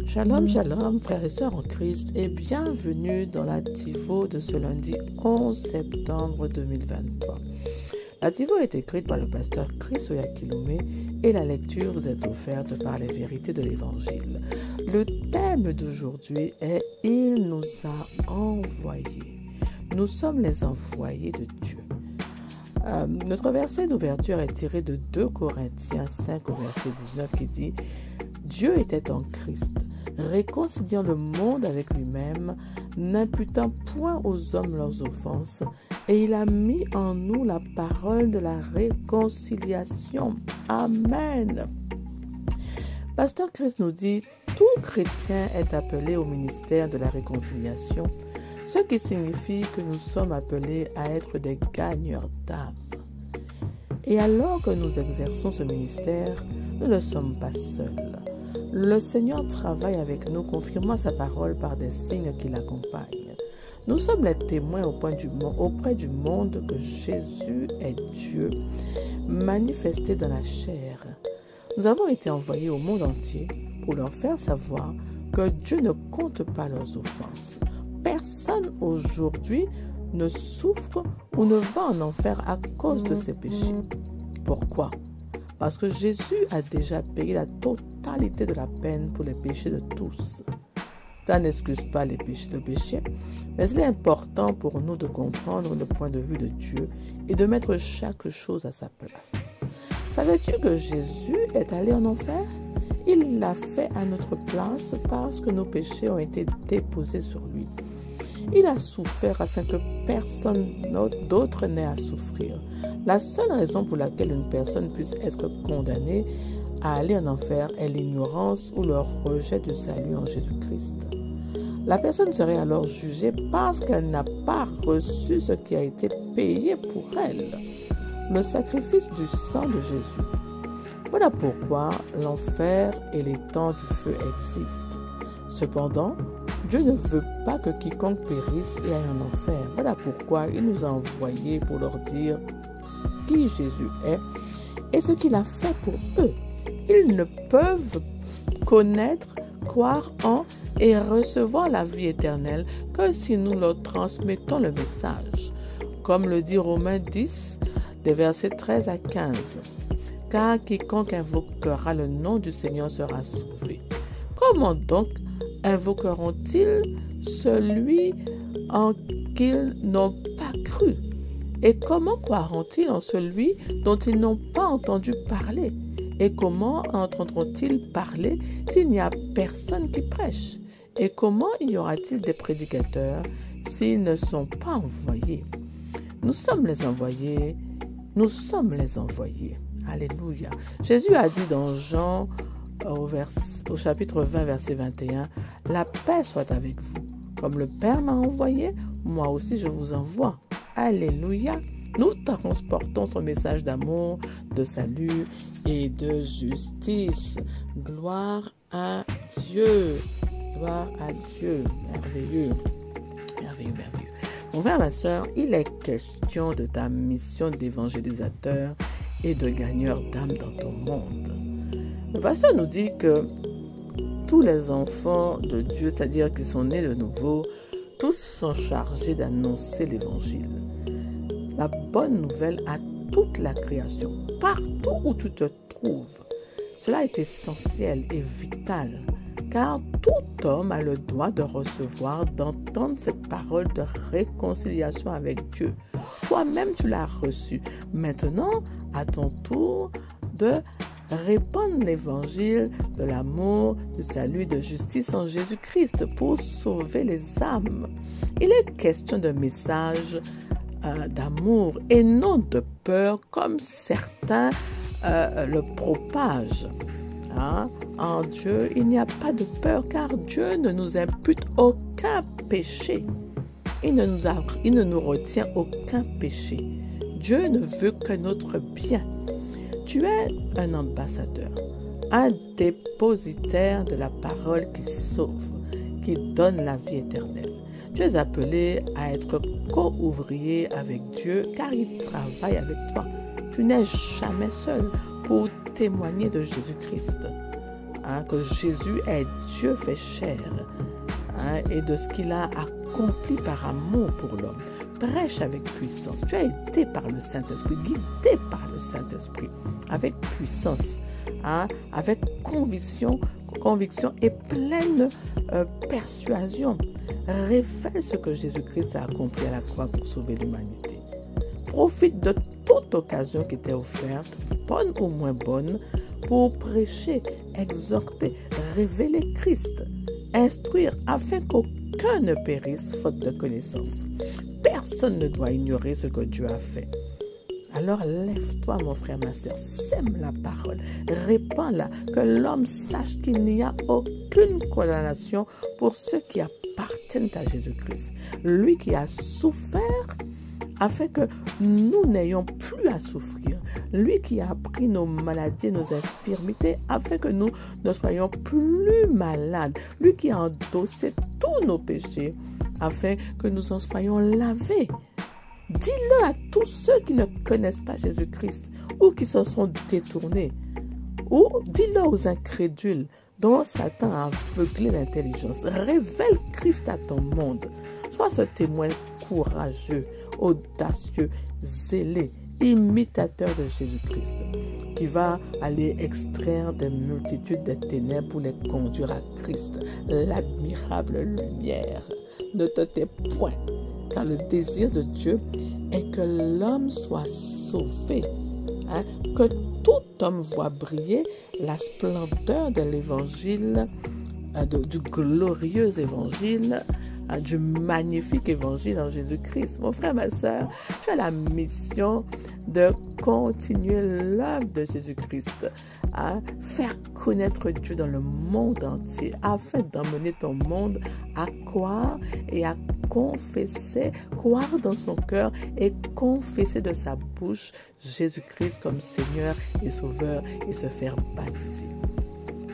Shalom, shalom, frères et sœurs en Christ, et bienvenue dans la Tivo de ce lundi 11 septembre 2023. La Tivo est écrite par le pasteur Chris Oyakhilome et la lecture vous est offerte par les vérités de l'Évangile. Le thème d'aujourd'hui est « Il nous a envoyés ». Nous sommes les envoyés de Dieu. Notre verset d'ouverture est tiré de 2 Corinthiens 5 au verset 19 qui dit « Dieu était en Christ, réconciliant le monde avec lui-même, n'imputant point aux hommes leurs offenses, et il a mis en nous la parole de la réconciliation. » Amen. Pasteur Christ nous dit « Tout chrétien est appelé au ministère de la réconciliation », ce qui signifie que nous sommes appelés à être des gagneurs d'âme. Et alors que nous exerçons ce ministère, nous ne sommes pas seuls. Le Seigneur travaille avec nous, confirmant sa parole par des signes qui l'accompagnent. Nous sommes les témoins auprès du monde que Jésus est Dieu, manifesté dans la chair. Nous avons été envoyés au monde entier pour leur faire savoir que Dieu ne compte pas leurs offenses. Personne aujourd'hui ne souffre ou ne va en enfer à cause de ses péchés. Pourquoi? Parce que Jésus a déjà payé la totalité de la peine pour les péchés de tous. Ça n'excuse pas le péché, mais il est important pour nous de comprendre le point de vue de Dieu et de mettre chaque chose à sa place. Savais-tu que Jésus est allé en enfer? Il l'a fait à notre place parce que nos péchés ont été déposés sur lui. Il a souffert afin que personne d'autre n'ait à souffrir. La seule raison pour laquelle une personne puisse être condamnée à aller en enfer est l'ignorance ou le rejet du salut en Jésus-Christ. La personne serait alors jugée parce qu'elle n'a pas reçu ce qui a été payé pour elle, le sacrifice du sang de Jésus. Voilà pourquoi l'enfer et les temps du feu existent. Cependant, Dieu ne veut pas que quiconque périsse et aille en enfer. Voilà pourquoi il nous a envoyés pour leur dire qui Jésus est et ce qu'il a fait pour eux. Ils ne peuvent connaître, croire en et recevoir la vie éternelle que si nous leur transmettons le message. Comme le dit Romains 10, des versets 13 à 15. Car quiconque invoquera le nom du Seigneur sera sauvé. Comment donc invoqueront-ils celui en qu'ils n'ont pas cru? Et comment croiront-ils en celui dont ils n'ont pas entendu parler? Et comment entendront-ils parler s'il n'y a personne qui prêche? Et comment y aura-t-il des prédicateurs s'ils ne sont pas envoyés? Nous sommes les envoyés. Nous sommes les envoyés. Alléluia. Jésus a dit dans Jean au chapitre 20, verset 21, « La paix soit avec vous. Comme le Père m'a envoyé, moi aussi je vous envoie. » Alléluia. Nous transportons son message d'amour, de salut et de justice. Gloire à Dieu. Gloire à Dieu. Merveilleux. Merveilleux, merveilleux. Mon frère, ma soeur, il est question de ta mission d'évangélisateur et de gagneur d'âme dans ton monde. Le pasteur nous dit que tous les enfants de Dieu, c'est-à-dire qui sont nés de nouveau, tous sont chargés d'annoncer l'évangile. La bonne nouvelle à toute la création, partout où tu te trouves. Cela est essentiel et vital, car tout homme a le droit de recevoir, d'entendre cette parole de réconciliation avec Dieu. Toi-même, tu l'as reçue. Maintenant, à ton tour de répandre l'évangile de l'amour, du salut, de justice en Jésus-Christ pour sauver les âmes. Il est question d'un message d'amour et non de peur comme certains le propagent. En Dieu, il n'y a pas de peur car Dieu ne nous impute aucun péché. Il ne nous retient aucun péché. Dieu ne veut que notre bien. Tu es un ambassadeur, un dépositaire de la parole qui sauve, qui donne la vie éternelle. Tu es appelé à être co-ouvrier avec Dieu car il travaille avec toi. Tu n'es jamais seul pour témoigner de Jésus-Christ. que Jésus est Dieu fait chair, et de ce qu'il a accompli par amour pour l'homme. Prêche avec puissance. Tu as été par le Saint-Esprit, guidé par le Saint-Esprit, avec puissance, avec conviction et pleine persuasion. Révèle ce que Jésus-Christ a accompli à la croix pour sauver l'humanité. Profite de toute occasion qui t'est offerte, bonne ou moins bonne, pour prêcher, exhorter, révéler Christ, instruire afin qu'aucun ne périsse faute de connaissance. Personne ne doit ignorer ce que Dieu a fait. Alors lève-toi, mon frère, ma sœur, sème la parole, répands-la, que l'homme sache qu'il n'y a aucune condamnation pour ceux qui appartiennent à Jésus-Christ. Lui qui a souffert afin que nous n'ayons plus à souffrir. Lui qui a pris nos maladies, nos infirmités, afin que nous ne soyons plus malades. Lui qui a endossé tous nos péchés, afin que nous en soyons lavés. Dis-le à tous ceux qui ne connaissent pas Jésus-Christ ou qui se sont détournés. Ou dis-le aux incrédules dont Satan a aveuglé l'intelligence. Révèle Christ à ton monde. Sois ce témoin courageux, audacieux, zélé, imitateur de Jésus-Christ, qui va aller extraire des multitudes de ténèbres pour les conduire à Christ, l'admirable lumière. Ne te tais point, car le désir de Dieu est que l'homme soit sauvé, que tout homme voit briller la splendeur de l'évangile, du glorieux évangile, du magnifique évangile en Jésus-Christ. Mon frère, ma soeur, tu as la mission de continuer l'œuvre de Jésus-Christ, faire connaître Dieu dans le monde entier, afin d'emmener ton monde à croire et à confesser, croire dans son cœur et confesser de sa bouche Jésus-Christ comme Seigneur et Sauveur et se faire baptiser.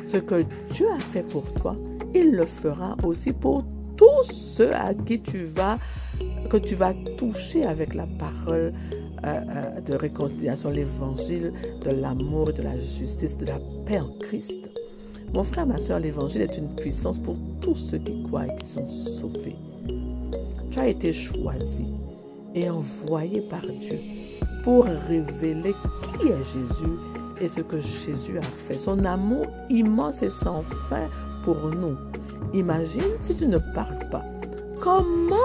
Ce que Dieu a fait pour toi, il le fera aussi pour tous ceux à qui que tu vas toucher avec la parole de réconciliation, l'évangile de l'amour et de la justice, de la paix en Christ. Mon frère, ma soeur, l'évangile est une puissance pour tous ceux qui croient et qui sont sauvés. Tu as été choisi et envoyé par Dieu pour révéler qui est Jésus et ce que Jésus a fait. Son amour immense et sans fin pour nous. Imagine si tu ne parles pas. Comment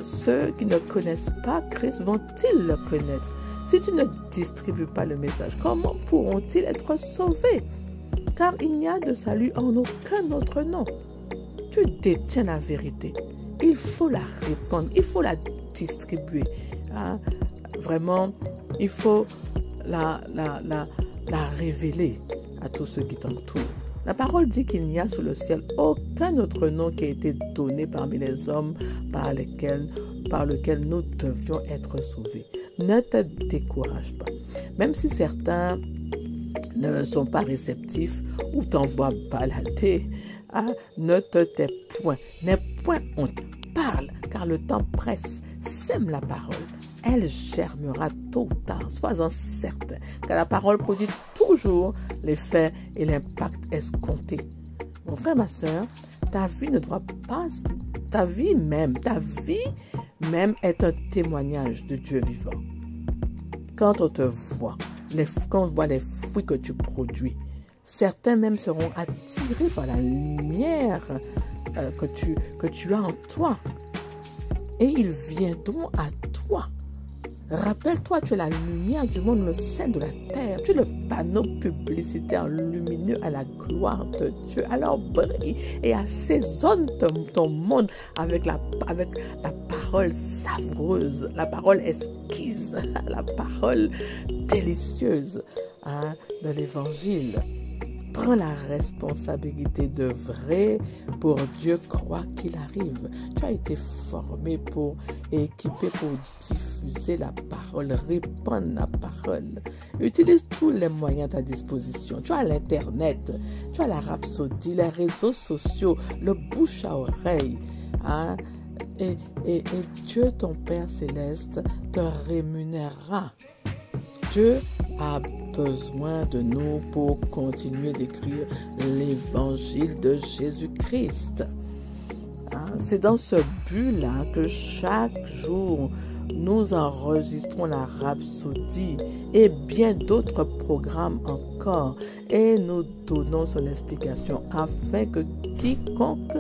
ceux qui ne connaissent pas Christ vont-ils le connaître? Si tu ne distribues pas le message, comment pourront-ils être sauvés? Car il n'y a de salut en aucun autre nom. Tu détiens la vérité. Il faut la répandre, il faut la distribuer. Vraiment, il faut la révéler à tous ceux qui t'entourent. La parole dit qu'il n'y a sous le ciel aucun autre nom qui a été donné parmi les hommes par lequel nous devions être sauvés. Ne te décourage pas. Même si certains ne sont pas réceptifs ou t'envoient balader, ne te tais point. N'aie point honte. Parle, car le temps presse. Sème la parole. Elle germera tôt ou tard. Sois-en certain, car la parole produit toujours l'effet et l'impact escomptés. Mon frère, ma soeur, ta vie ne doit pas... Ta vie même est un témoignage de Dieu vivant. Quand on te voit, quand on voit les fruits que tu produis, certains même seront attirés par la lumière que tu as en toi. Et ils viendront à toi. Rappelle-toi, tu es la lumière du monde, le sel de la terre. Tu es le panneau publicitaire lumineux à la gloire de Dieu. Alors brille et assaisonne ton monde avec la parole savoureuse, la parole exquise, la parole délicieuse de l'évangile. Prends la responsabilité d'œuvrer pour Dieu, crois qu'il arrive. Tu as été formé et équipé pour diffuser la parole, répandre la parole. Utilise tous les moyens à ta disposition. Tu as l'Internet, tu as la rhapsodie, les réseaux sociaux, le bouche à oreille. Et Dieu, ton Père Céleste, te rémunérera. Dieu a besoin de nous pour continuer d'écrire l'évangile de Jésus-Christ. C'est dans ce but-là que chaque jour, nous enregistrons la Rhapsodie et bien d'autres programmes encore et nous donnons son explication afin que quiconque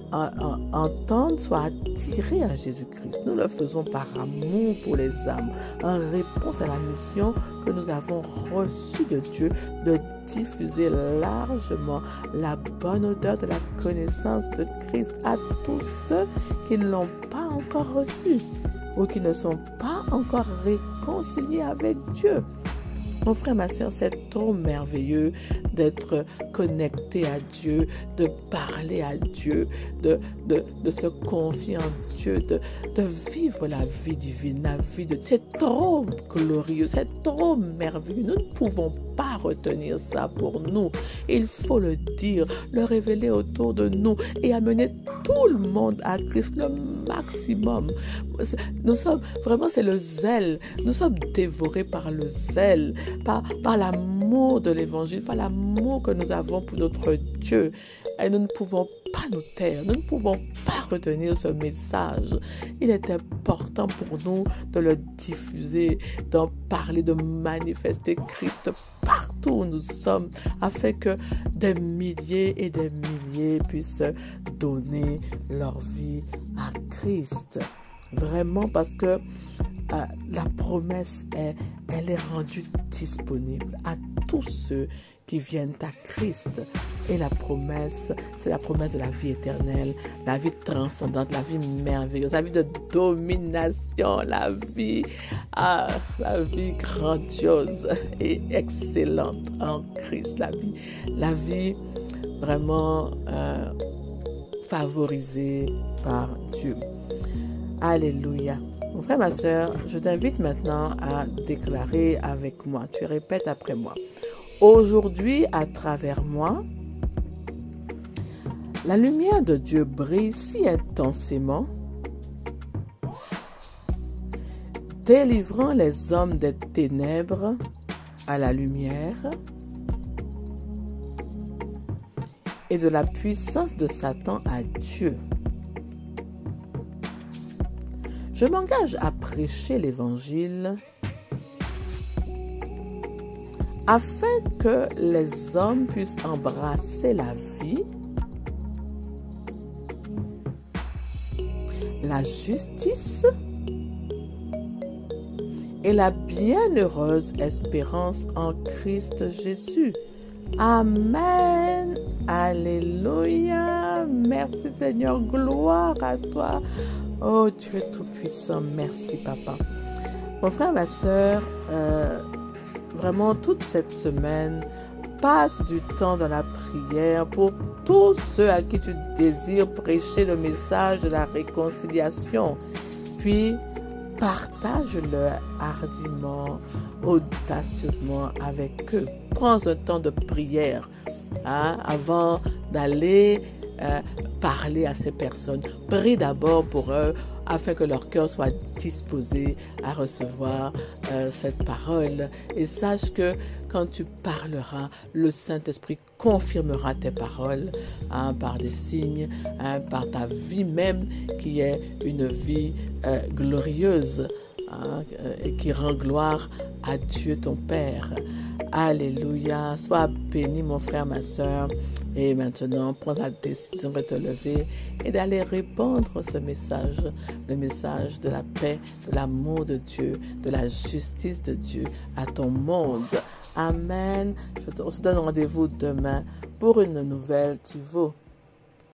entende soit attiré à Jésus-Christ. Nous le faisons par amour pour les âmes, en réponse à la mission que nous avons reçue de Dieu de diffuser largement la bonne odeur de la connaissance de Christ à tous ceux qui ne l'ont pas encore reçu ou qui ne sont pas encore réconciliés avec Dieu. Mon frère, ma soeur, c'est trop merveilleux d'être connecté à Dieu, de parler à Dieu, de se confier en Dieu, de vivre la vie divine, la vie de Dieu. C'est trop glorieux, c'est trop merveilleux. Nous ne pouvons pas retenir ça pour nous. Il faut le dire, le révéler autour de nous et amener tout le monde à Christ le maximum. Nous sommes, vraiment, c'est le zèle. Nous sommes dévorés par le zèle, par l'amour de l'évangile, par l'amour que nous avons pour notre Dieu. Et nous ne pouvons pas nous taire, nous ne pouvons pas retenir ce message. Il est important pour nous de le diffuser, d'en parler, de manifester Christ partout où nous sommes, afin que des milliers et des milliers puissent donner leur vie à Christ. Vraiment, parce que la promesse, elle est rendue disponible à tous ceux qui viennent à Christ. Et la promesse, c'est la promesse de la vie éternelle, la vie transcendante, la vie merveilleuse, la vie de domination, la vie grandiose et excellente en Christ. La vie vraiment favorisée par Dieu. Alléluia. Mon frère, ma soeur, je t'invite maintenant à déclarer avec moi. Tu répètes après moi. Aujourd'hui, à travers moi, la lumière de Dieu brille si intensément, délivrant les hommes des ténèbres à la lumière et de la puissance de Satan à Dieu. Je m'engage à prêcher l'Évangile afin que les hommes puissent embrasser la vie, la justice et la bienheureuse espérance en Christ Jésus. Amen. Alléluia. Merci Seigneur. Gloire à toi. Oh, tu es tout-puissant. Merci, Papa. Mon frère, ma soeur, vraiment, toute cette semaine, passe du temps dans la prière pour tous ceux à qui tu désires prêcher le message de la réconciliation. Puis, partage-le hardiment, audacieusement avec eux. Prends un temps de prière avant d'aller parler à ces personnes. Prie d'abord pour eux afin que leur cœur soit disposé à recevoir cette parole. Et sache que quand tu parleras, le Saint-Esprit confirmera tes paroles par des signes, par ta vie même qui est une vie glorieuse et qui rend gloire à Dieu ton Père. Alléluia. Sois béni mon frère, ma soeur. Et maintenant, prends la décision de te lever et d'aller répandre ce message, le message de la paix, de l'amour de Dieu, de la justice de Dieu à ton monde. Amen. On se donne rendez-vous demain pour une nouvelle Tivo.